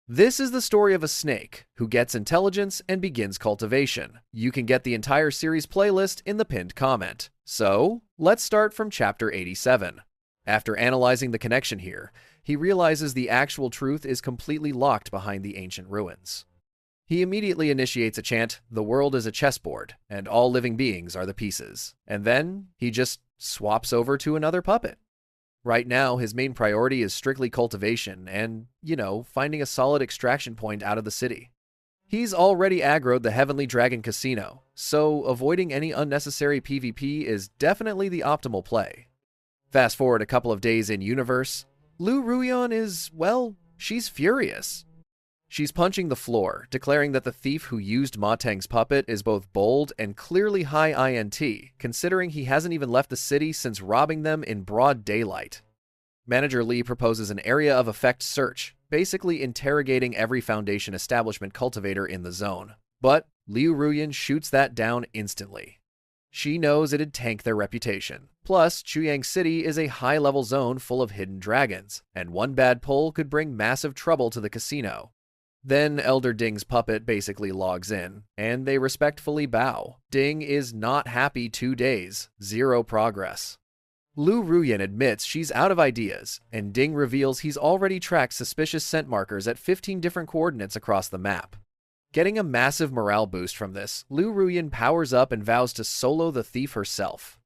This is the story of a snake who gets intelligence and begins cultivation. You can get the entire series playlist in the pinned comment. So, let's start from chapter 87. After analyzing the connection here, he realizes the actual truth is completely locked behind the ancient ruins. He immediately initiates a chant, "The world is a chessboard, and all living beings are the pieces." And then, he just swaps over to another puppet. Right now, his main priority is strictly cultivation and, finding a solid extraction point out of the city. He's already aggroed the Heavenly Dragon Casino, so avoiding any unnecessary PvP is definitely the optimal play. Fast forward a couple of days in universe, Lu Ruyan is, she's furious. She's punching the floor, declaring that the thief who used Ma Tang's puppet is both bold and clearly high INT, considering he hasn't even left the city since robbing them in broad daylight. Manager Lee proposes an area of effect search, basically interrogating every Foundation establishment cultivator in the zone. But Liu Ruyan shoots that down instantly. She knows it'd tank their reputation. Plus, Chuyang City is a high-level zone full of hidden dragons, and one bad pull could bring massive trouble to the casino. Then Elder Ding's puppet basically logs in, and they respectfully bow. Ding is not happy 2 days, 0 progress. Lu Ruyan admits she's out of ideas, and Ding reveals he's already tracked suspicious scent markers at 15 different coordinates across the map. Getting a massive morale boost from this, Lu Ruyan powers up and vows to solo the thief herself.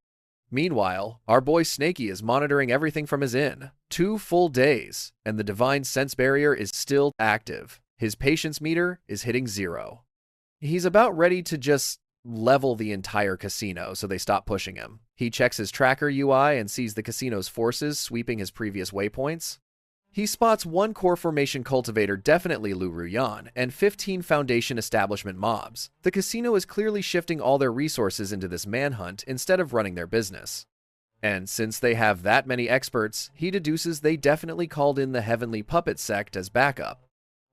Meanwhile, our boy Snakey is monitoring everything from his inn. 2 full days, and the divine sense barrier is still active. His patience meter is hitting 0. He's about ready to just level the entire casino, so they stop pushing him. He checks his tracker UI and sees the casino's forces sweeping his previous waypoints. He spots 1 core formation cultivator, definitely Lu Ruyan, and 15 Foundation establishment mobs. The casino is clearly shifting all their resources into this manhunt instead of running their business. And since they have that many experts, he deduces they definitely called in the Heavenly Puppet sect as backup.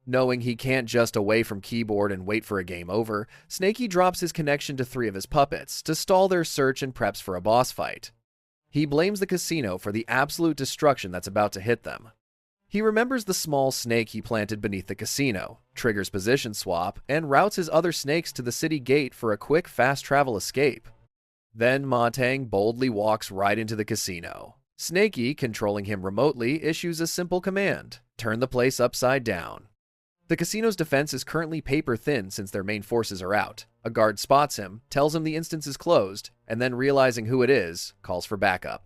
Knowing he can't just away from keyboard and wait for a game over, Snakey drops his connection to 3 of his puppets to stall their search and preps for a boss fight. He blames the casino for the absolute destruction that's about to hit them. He remembers the small snake he planted beneath the casino, triggers position swap, and routes his other snakes to the city gate for a quick fast travel escape. Then Ma Tang boldly walks right into the casino. Snakey, controlling him remotely, issues a simple command: turn the place upside down. The casino's defense is currently paper thin since their main forces are out. A guard spots him, tells him the instance is closed, and then realizing who it is, calls for backup.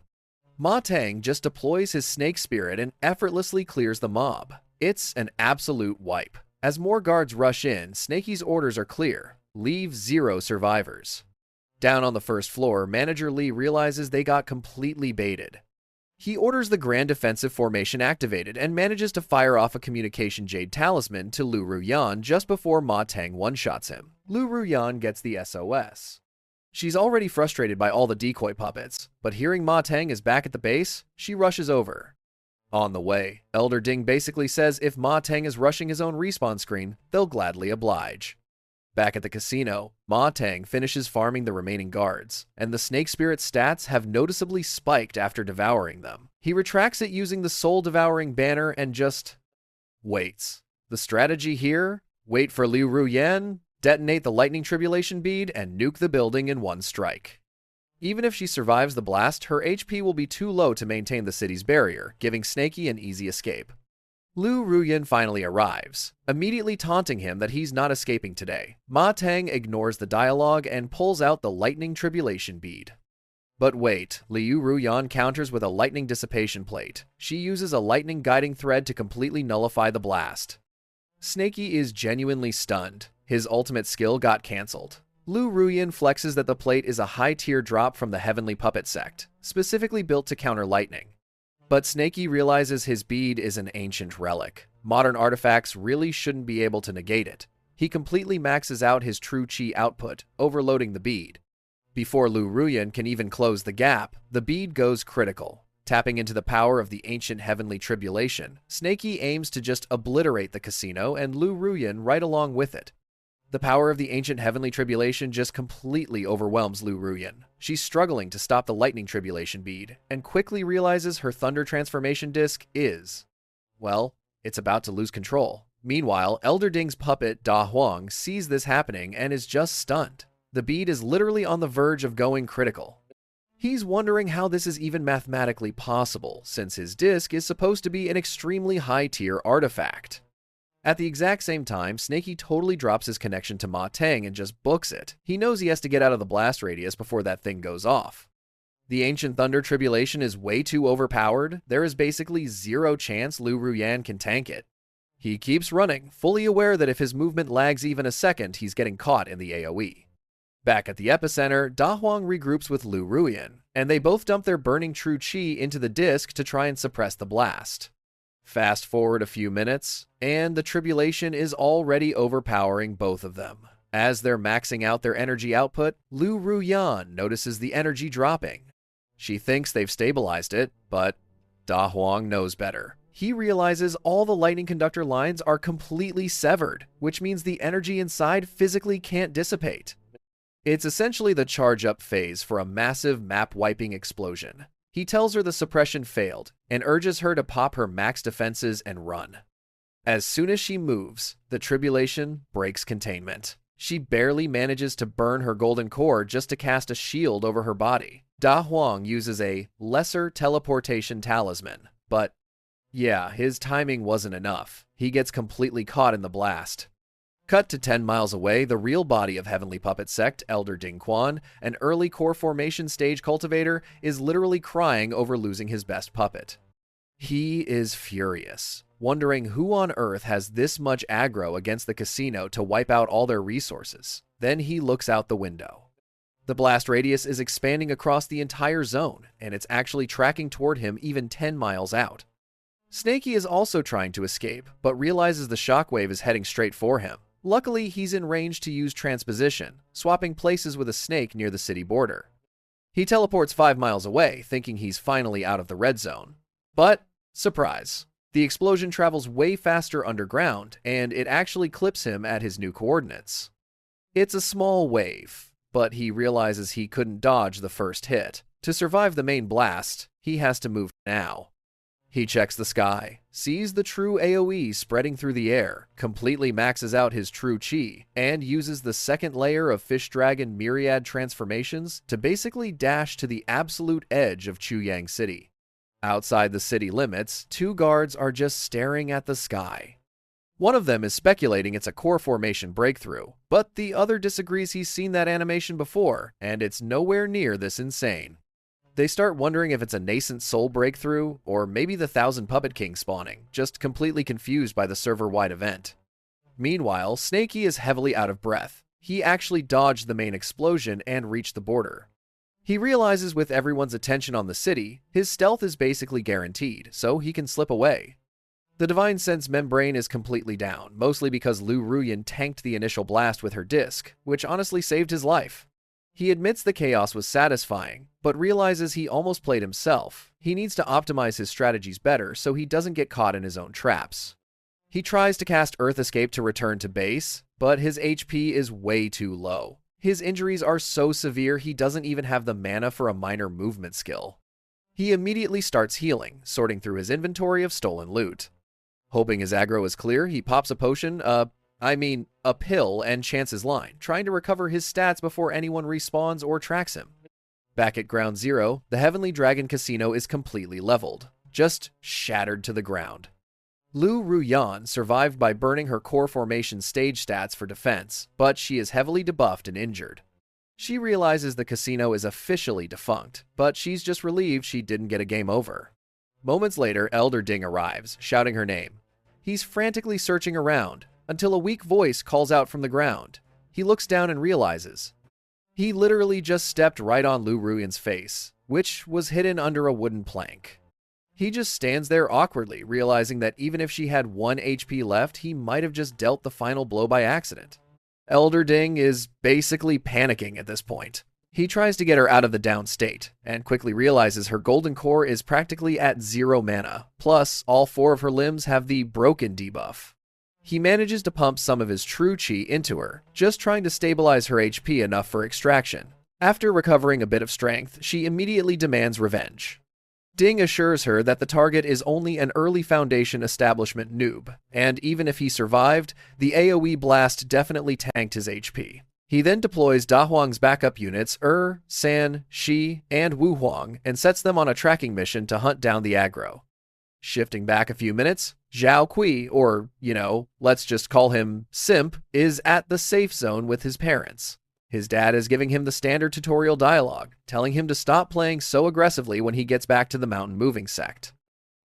Ma Tang just deploys his snake spirit and effortlessly clears the mob. It's an absolute wipe. As more guards rush in, Snakey's orders are clear: leave 0 survivors. Down on the first floor, Manager Lee realizes they got completely baited. He orders the Grand Defensive Formation activated and manages to fire off a Communication Jade Talisman to Lu Ruyan just before Ma Tang one-shots him. Lu Ruyan gets the SOS. She's already frustrated by all the decoy puppets, but hearing Ma Tang is back at the base, she rushes over. On the way, Elder Ding basically says if Ma Tang is rushing his own respawn screen, they'll gladly oblige. Back at the casino, Ma Tang finishes farming the remaining guards, and the Snake Spirit's stats have noticeably spiked after devouring them. He retracts it using the soul-devouring banner and just waits. The strategy here? Wait for Liu Ruyan, detonate the lightning tribulation bead, and nuke the building in 1 strike. Even if she survives the blast, her HP will be too low to maintain the city's barrier, giving Snakey an easy escape. Lu Ruyan finally arrives, immediately taunting him that he's not escaping today. Ma Tang ignores the dialogue and pulls out the lightning tribulation bead. But wait, Liu Ruyan counters with a lightning dissipation plate. She uses a lightning guiding thread to completely nullify the blast. Snakey is genuinely stunned. His ultimate skill got cancelled. Lu Ruyan flexes that the plate is a high-tier drop from the Heavenly Puppet sect, specifically built to counter lightning. But Snakey realizes his bead is an ancient relic. Modern artifacts really shouldn't be able to negate it. He completely maxes out his true chi output, overloading the bead. Before Lu Ruyan can even close the gap, the bead goes critical. Tapping into the power of the ancient heavenly tribulation, Snakey aims to just obliterate the casino and Lu Ruyan right along with it. The power of the ancient heavenly tribulation just completely overwhelms Lu Ruyan. She's struggling to stop the lightning tribulation bead, and quickly realizes her thunder transformation disc is, it's about to lose control. Meanwhile, Elder Ding's puppet Da Huang sees this happening and is just stunned. The bead is literally on the verge of going critical. He's wondering how this is even mathematically possible, since his disc is supposed to be an extremely high-tier artifact. At the exact same time, Snakey totally drops his connection to Ma Tang and just books it. He knows he has to get out of the blast radius before that thing goes off. The Ancient Thunder Tribulation is way too overpowered. There is basically zero chance Lu Ruyan can tank it. He keeps running, fully aware that if his movement lags even a second, he's getting caught in the AoE. Back at the epicenter, Da Huang regroups with Lu Ruyan, and they both dump their burning true chi into the disc to try and suppress the blast. Fast forward a few minutes, and the Tribulation is already overpowering both of them. As they're maxing out their energy output, Lu Ruyan notices the energy dropping. She thinks they've stabilized it, but Da Huang knows better. He realizes all the lightning conductor lines are completely severed, which means the energy inside physically can't dissipate. It's essentially the charge-up phase for a massive map-wiping explosion. He tells her the suppression failed, and urges her to pop her max defenses and run. As soon as she moves, the Tribulation breaks containment. She barely manages to burn her golden core just to cast a shield over her body. Da Huang uses a lesser teleportation talisman, but yeah, his timing wasn't enough. He gets completely caught in the blast. Cut to 10 miles away, the real body of Heavenly Puppet Sect, Elder Ding Quan, an early core formation stage cultivator, is literally crying over losing his best puppet. He is furious, wondering who on earth has this much aggro against the casino to wipe out all their resources. Then he looks out the window. The blast radius is expanding across the entire zone, and it's actually tracking toward him even 10 miles out. Snakey is also trying to escape, but realizes the shockwave is heading straight for him. Luckily, he's in range to use transposition, swapping places with a snake near the city border. He teleports 5 miles away, thinking he's finally out of the red zone. But, surprise, the explosion travels way faster underground, and it actually clips him at his new coordinates. It's a small wave, but he realizes he couldn't dodge the first hit. To survive the main blast, he has to move now. He checks the sky, sees the true AoE spreading through the air, completely maxes out his true chi, and uses the second layer of Fish Dragon Myriad transformations to basically dash to the absolute edge of Chuyang City. Outside the city limits, 2 guards are just staring at the sky. One of them is speculating it's a core formation breakthrough, but the other disagrees he's seen that animation before, and it's nowhere near this insane. They start wondering if it's a nascent soul breakthrough, or maybe the 1,000 Puppet King spawning, just completely confused by the server-wide event. Meanwhile, Snakey is heavily out of breath. He actually dodged the main explosion and reached the border. He realizes with everyone's attention on the city, his stealth is basically guaranteed, so he can slip away. The Divine Sense membrane is completely down, mostly because Lu Ruyan tanked the initial blast with her disc, which honestly saved his life. He admits the chaos was satisfying, but realizes he almost played himself. He needs to optimize his strategies better so he doesn't get caught in his own traps. He tries to cast Earth Escape to return to base, but his HP is way too low. His injuries are so severe he doesn't even have the mana for a minor movement skill. He immediately starts healing, sorting through his inventory of stolen loot. Hoping his aggro is clear, he pops a potion, a pill, and chants his line, trying to recover his stats before anyone respawns or tracks him. Back at Ground Zero, the Heavenly Dragon Casino is completely leveled, just shattered to the ground. Lu Ruyan survived by burning her core formation stage stats for defense, but she is heavily debuffed and injured. She realizes the casino is officially defunct, but she's just relieved she didn't get a game over. Moments later, Elder Ding arrives, shouting her name. He's frantically searching around, until a weak voice calls out from the ground. He looks down and realizes he literally just stepped right on Lu Ruyan's face, which was hidden under a wooden plank. He just stands there awkwardly, realizing that even if she had 1 HP left, he might have just dealt the final blow by accident. Elder Ding is basically panicking at this point. He tries to get her out of the down state, and quickly realizes her golden core is practically at 0 mana, plus all 4 of her limbs have the broken debuff. He manages to pump some of his true chi into her, just trying to stabilize her HP enough for extraction. After recovering a bit of strength, she immediately demands revenge. Ding assures her that the target is only an early Foundation establishment noob, and even if he survived, the AoE blast definitely tanked his HP. He then deploys Da Huang's backup units San, Shi, and Wu Huang and sets them on a tracking mission to hunt down the aggro. Shifting back a few minutes, Zhao Kui, or, let's just call him Simp, is at the safe zone with his parents. His dad is giving him the standard tutorial dialogue, telling him to stop playing so aggressively when he gets back to the mountain moving sect.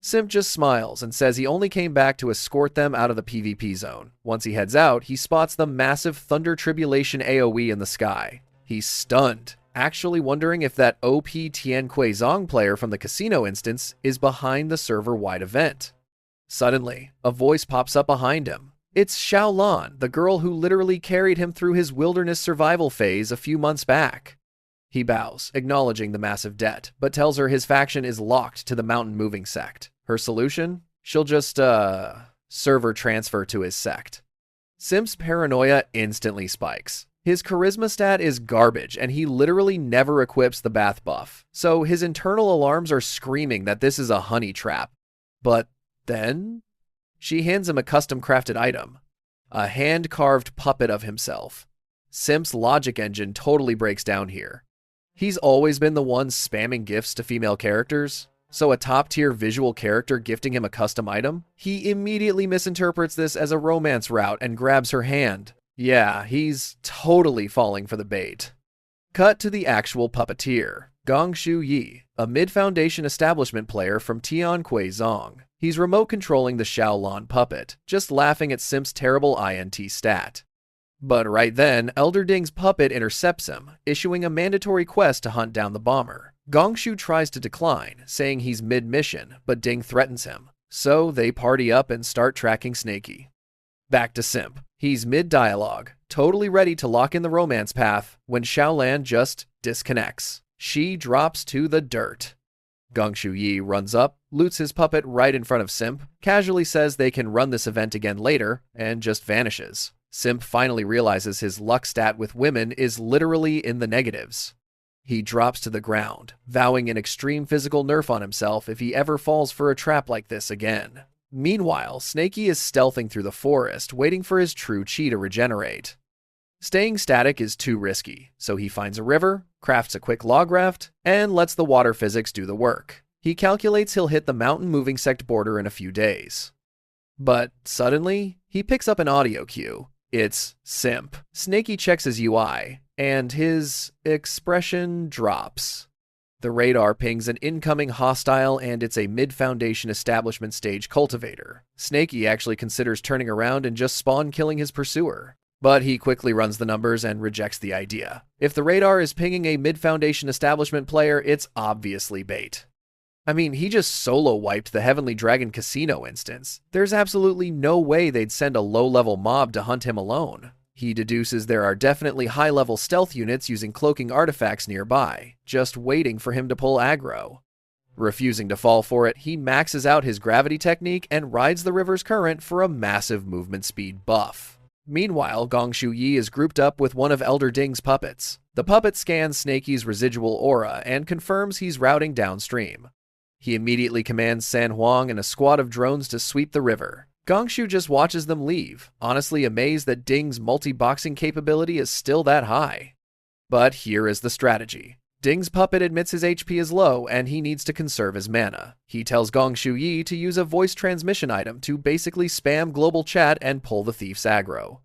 Simp just smiles and says he only came back to escort them out of the PvP zone. Once he heads out, he spots the massive Thunder Tribulation AoE in the sky. He's stunned, actually wondering if that OP Tian Kui Zong player from the casino instance is behind the server-wide event. Suddenly, a voice pops up behind him. It's Xiaolan, the girl who literally carried him through his wilderness survival phase a few months back. He bows, acknowledging the massive debt, but tells her his faction is locked to the mountain moving sect. Her solution? She'll just, server transfer to his sect. Simp's paranoia instantly spikes. His charisma stat is garbage, and he literally never equips the bath buff, so his internal alarms are screaming that this is a honey trap. But then she hands him a custom-crafted item, a hand-carved puppet of himself. Simp's logic engine totally breaks down here. He's always been the one spamming gifts to female characters, so a top-tier visual character gifting him a custom item? He immediately misinterprets this as a romance route and grabs her hand. Yeah, he's totally falling for the bait. Cut to the actual puppeteer, Gongshu Yi, a mid-foundation establishment player from Tian Kui Zong. He's remote controlling the Xiaolan puppet, just laughing at Simp's terrible INT stat. But right then, Elder Ding's puppet intercepts him, issuing a mandatory quest to hunt down the bomber. Gongshu tries to decline, saying he's mid-mission, but Ding threatens him. So they party up and start tracking Snakey. Back to Simp. He's mid-dialogue, totally ready to lock in the romance path, when Xiaolan just disconnects. She drops to the dirt. Gongshu Yi runs up, loots his puppet right in front of Simp, casually says they can run this event again later, and just vanishes. Simp finally realizes his luck stat with women is literally in the negatives. He drops to the ground, vowing an extreme physical nerf on himself if he ever falls for a trap like this again. Meanwhile, Snakey is stealthing through the forest, waiting for his true chi to regenerate. Staying static is too risky, so he finds a river, crafts a quick log raft, and lets the water physics do the work. He calculates he'll hit the mountain moving sect border in a few days. But suddenly, he picks up an audio cue. It's Simp. Snakey checks his UI, and his expression drops. The radar pings an incoming hostile, and it's a mid-foundation establishment stage cultivator. Snakey actually considers turning around and just spawn killing his pursuer. But he quickly runs the numbers and rejects the idea. If the radar is pinging a mid-foundation establishment player, it's obviously bait. I mean, he just solo-wiped the Heavenly Dragon Casino instance. There's absolutely no way they'd send a low-level mob to hunt him alone. He deduces there are definitely high-level stealth units using cloaking artifacts nearby, just waiting for him to pull aggro. Refusing to fall for it, he maxes out his gravity technique and rides the river's current for a massive movement speed buff. Meanwhile, Gongshu Yi is grouped up with one of Elder Ding's puppets. The puppet scans Snakey's residual aura and confirms he's routing downstream. He immediately commands San Huang and a squad of drones to sweep the river. Gongshu just watches them leave, honestly amazed that Ding's multi-boxing capability is still that high. But here is the strategy. Ding's puppet admits his HP is low and he needs to conserve his mana. He tells Gongshu Yi to use a voice transmission item to basically spam global chat and pull the thief's aggro.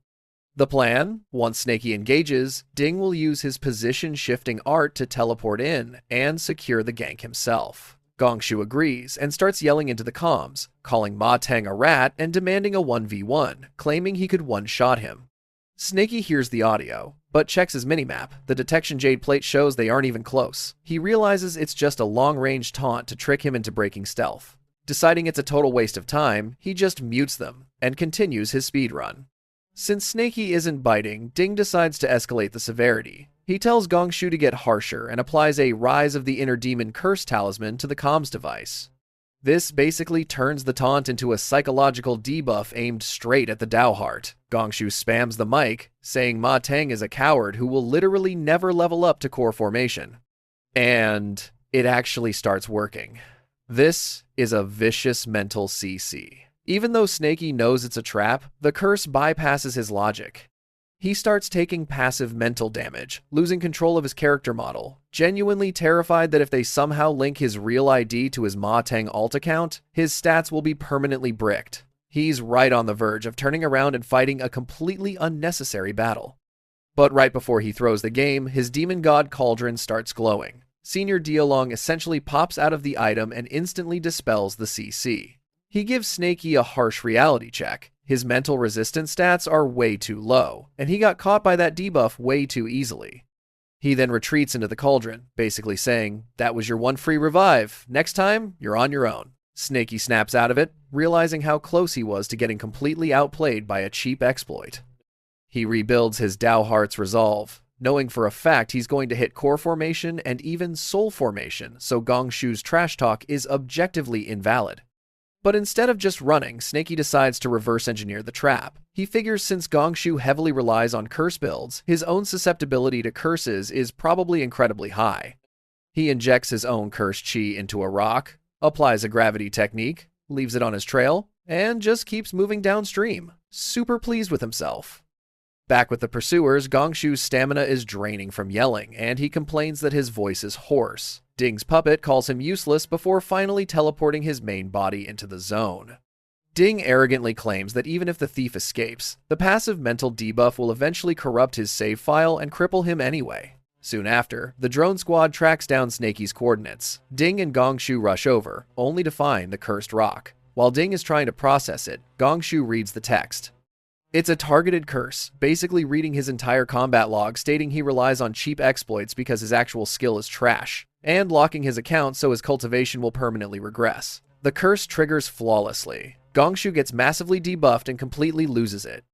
The plan? Once Snakey engages, Ding will use his position-shifting art to teleport in and secure the gank himself. Gongshu agrees and starts yelling into the comms, calling Ma Teng a rat and demanding a 1v1, claiming he could one-shot him. Snakey hears the audio, but checks his minimap. The detection jade plate shows they aren't even close. He realizes it's just a long-range taunt to trick him into breaking stealth. Deciding it's a total waste of time, he just mutes them and continues his speedrun. Since Snakey isn't biting, Ding decides to escalate the severity. He tells Gongshu to get harsher and applies a Rise of the Inner Demon curse talisman to the comms device. This basically turns the taunt into a psychological debuff aimed straight at the Dao Heart. Gongshu spams the mic, saying Ma Teng is a coward who will literally never level up to core formation. And it actually starts working. This is a vicious mental CC. Even though Snakey knows it's a trap, the curse bypasses his logic. He starts taking passive mental damage, losing control of his character model, genuinely terrified that if they somehow link his real ID to his Ma Teng alt account, his stats will be permanently bricked. He's right on the verge of turning around and fighting a completely unnecessary battle. But right before he throws the game, his demon god cauldron starts glowing. Senior Dialong essentially pops out of the item and instantly dispels the CC. He gives Snakey a harsh reality check. His mental resistance stats are way too low, and he got caught by that debuff way too easily. He then retreats into the cauldron, basically saying, "That was your one free revive. Next time, you're on your own." Snakey snaps out of it, realizing how close he was to getting completely outplayed by a cheap exploit. He rebuilds his Dao Heart's resolve, knowing for a fact he's going to hit core formation and even soul formation, so Gongshu's trash talk is objectively invalid. But instead of just running, Snakey decides to reverse engineer the trap. He figures since Gongshu heavily relies on curse builds, his own susceptibility to curses is probably incredibly high. He injects his own curse chi into a rock, applies a gravity technique, leaves it on his trail, and just keeps moving downstream, super pleased with himself. Back with the pursuers, Gongshu's stamina is draining from yelling, and he complains that his voice is hoarse. Ding's puppet calls him useless before finally teleporting his main body into the zone. Ding arrogantly claims that even if the thief escapes, the passive mental debuff will eventually corrupt his save file and cripple him anyway. Soon after, the drone squad tracks down Snakey's coordinates. Ding and Gongshu rush over, only to find the cursed rock. While Ding is trying to process it, Gongshu reads the text. It's a targeted curse, basically reading his entire combat log stating he relies on cheap exploits because his actual skill is trash, and locking his account so his cultivation will permanently regress. The curse triggers flawlessly. Gongshu gets massively debuffed and completely loses it.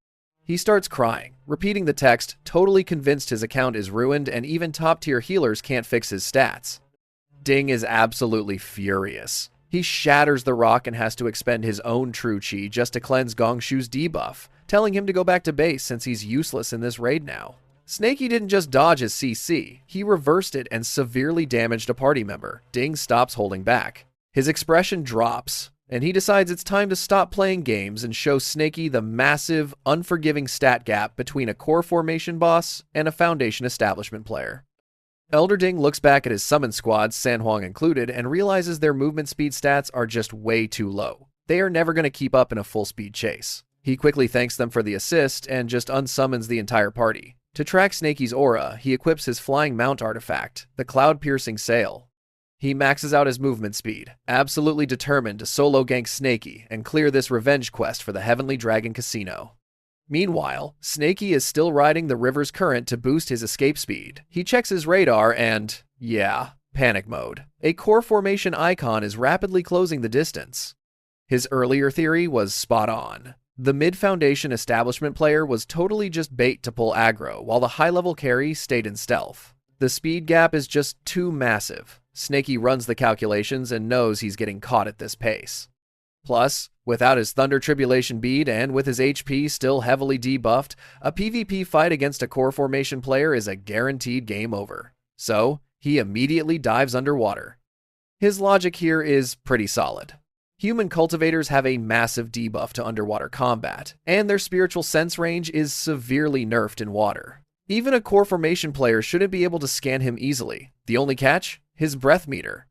He starts crying, repeating the text, totally convinced his account is ruined and even top-tier healers can't fix his stats. Ding is absolutely furious. He shatters the rock and has to expend his own true chi just to cleanse Gongshu's debuff, telling him to go back to base since he's useless in this raid now. Snakey didn't just dodge his CC, he reversed it and severely damaged a party member. Ding stops holding back. His expression drops, and he decides it's time to stop playing games and show Snakey the massive, unforgiving stat gap between a core formation boss and a foundation establishment player. Elder Ding looks back at his summon squad, Sanhuang included, and realizes their movement speed stats are just way too low. They are never going to keep up in a full-speed chase. He quickly thanks them for the assist and just unsummons the entire party. To track Snakey's aura, he equips his flying mount artifact, the cloud-piercing sail. He maxes out his movement speed, absolutely determined to solo gank Snakey and clear this revenge quest for the Heavenly Dragon Casino. Meanwhile, Snakey is still riding the river's current to boost his escape speed. He checks his radar and, yeah, panic mode. A core formation icon is rapidly closing the distance. His earlier theory was spot on. The mid-foundation establishment player was totally just bait to pull aggro, while the high-level carry stayed in stealth. The speed gap is just too massive. Snakey runs the calculations and knows he's getting caught at this pace. Plus, without his Thunder Tribulation bead and with his HP still heavily debuffed, a PvP fight against a core formation player is a guaranteed game over. So, he immediately dives underwater. His logic here is pretty solid. Human cultivators have a massive debuff to underwater combat, and their spiritual sense range is severely nerfed in water. Even a core formation player shouldn't be able to scan him easily. The only catch? His breath meter.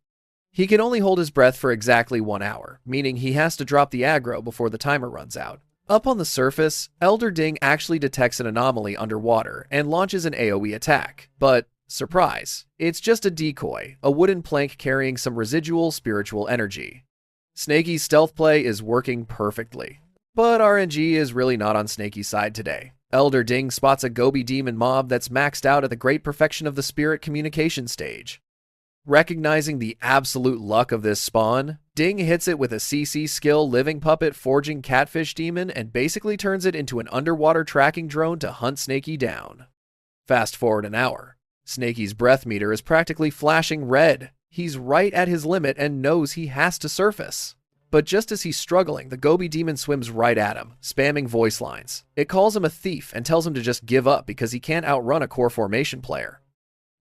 He can only hold his breath for exactly 1 hour, meaning he has to drop the aggro before the timer runs out. Up on the surface, Elder Ding actually detects an anomaly underwater and launches an AoE attack. But, surprise, it's just a decoy, a wooden plank carrying some residual spiritual energy. Snakey's stealth play is working perfectly. But RNG is really not on Snakey's side today. Elder Ding spots a Gobi demon mob that's maxed out at the great perfection of the spirit communication stage. Recognizing the absolute luck of this spawn, Ding hits it with a CC skill living puppet forging catfish demon and basically turns it into an underwater tracking drone to hunt Snakey down. Fast forward an hour. Snakey's breath meter is practically flashing red. He's right at his limit and knows he has to surface. But just as he's struggling, the Gobi demon swims right at him, spamming voice lines. It calls him a thief and tells him to just give up because he can't outrun a core formation player.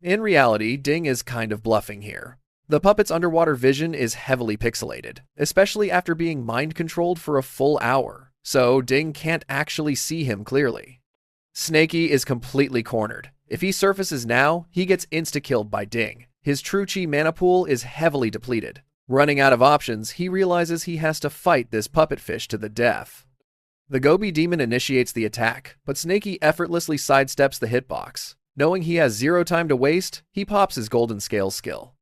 In reality, Ding is kind of bluffing here. The puppet's underwater vision is heavily pixelated, especially after being mind-controlled for a full hour, so Ding can't actually see him clearly. Snakey is completely cornered. If he surfaces now, he gets insta-killed by Ding. His true chi mana pool is heavily depleted. Running out of options, he realizes he has to fight this puppet fish to the death. The Gobi demon initiates the attack, but Snakey effortlessly sidesteps the hitbox. Knowing he has zero time to waste, he pops his golden scales skill.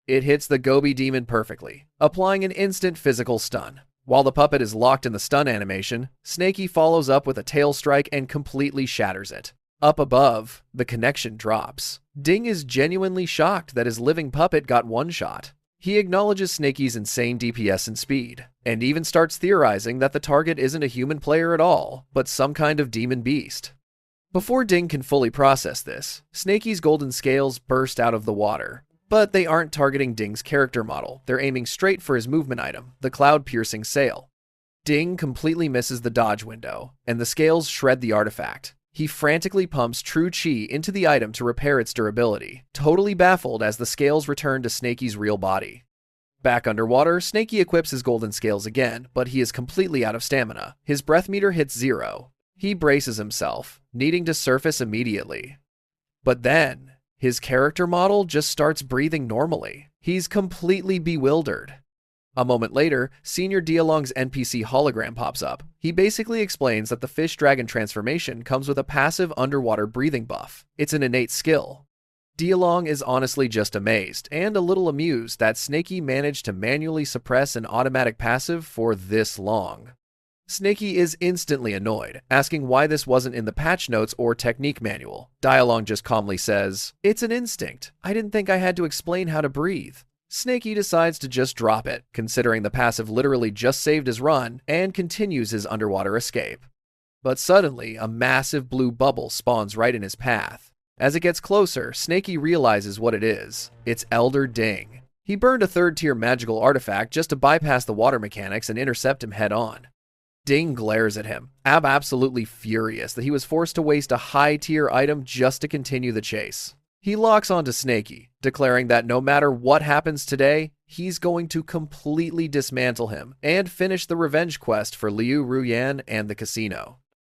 It hits the Gobi demon perfectly, applying an instant physical stun. While the puppet is locked in the stun animation, Snakey follows up with a tail strike and completely shatters it. Up above, the connection drops. Ding is genuinely shocked that his living puppet got one shot. He acknowledges Snakey's insane DPS and speed, and even starts theorizing that the target isn't a human player at all, but some kind of demon beast. Before Ding can fully process this, Snakey's golden scales burst out of the water. But they aren't targeting Ding's character model, they're aiming straight for his movement item, the cloud-piercing sail. Ding completely misses the dodge window, and the scales shred the artifact. He frantically pumps true chi into the item to repair its durability, totally baffled as the scales return to Snakey's real body. Back underwater, Snakey equips his golden scales again, but he is completely out of stamina. His breath meter hits 0. He braces himself, needing to surface immediately. But then, his character model just starts breathing normally. He's completely bewildered. A moment later, Senior Dialong's NPC hologram pops up. He basically explains that the fish dragon transformation comes with a passive underwater breathing buff. It's an innate skill. Dialong is honestly just amazed, and a little amused that Snakey managed to manually suppress an automatic passive for this long. Snakey is instantly annoyed, asking why this wasn't in the patch notes or technique manual. Dialong just calmly says, "It's an instinct. I didn't think I had to explain how to breathe." Snakey decides to just drop it, considering the passive literally just saved his run, and continues his underwater escape. But suddenly, a massive blue bubble spawns right in his path. As it gets closer, Snakey realizes what it is. It's Elder Ding. He burned a third-tier magical artifact just to bypass the water mechanics and intercept him head-on. Ding glares at him, absolutely furious that he was forced to waste a high-tier item just to continue the chase. He locks onto Snakey, declaring that no matter what happens today, he's going to completely dismantle him and finish the revenge quest for Liu Ruyan and the casino.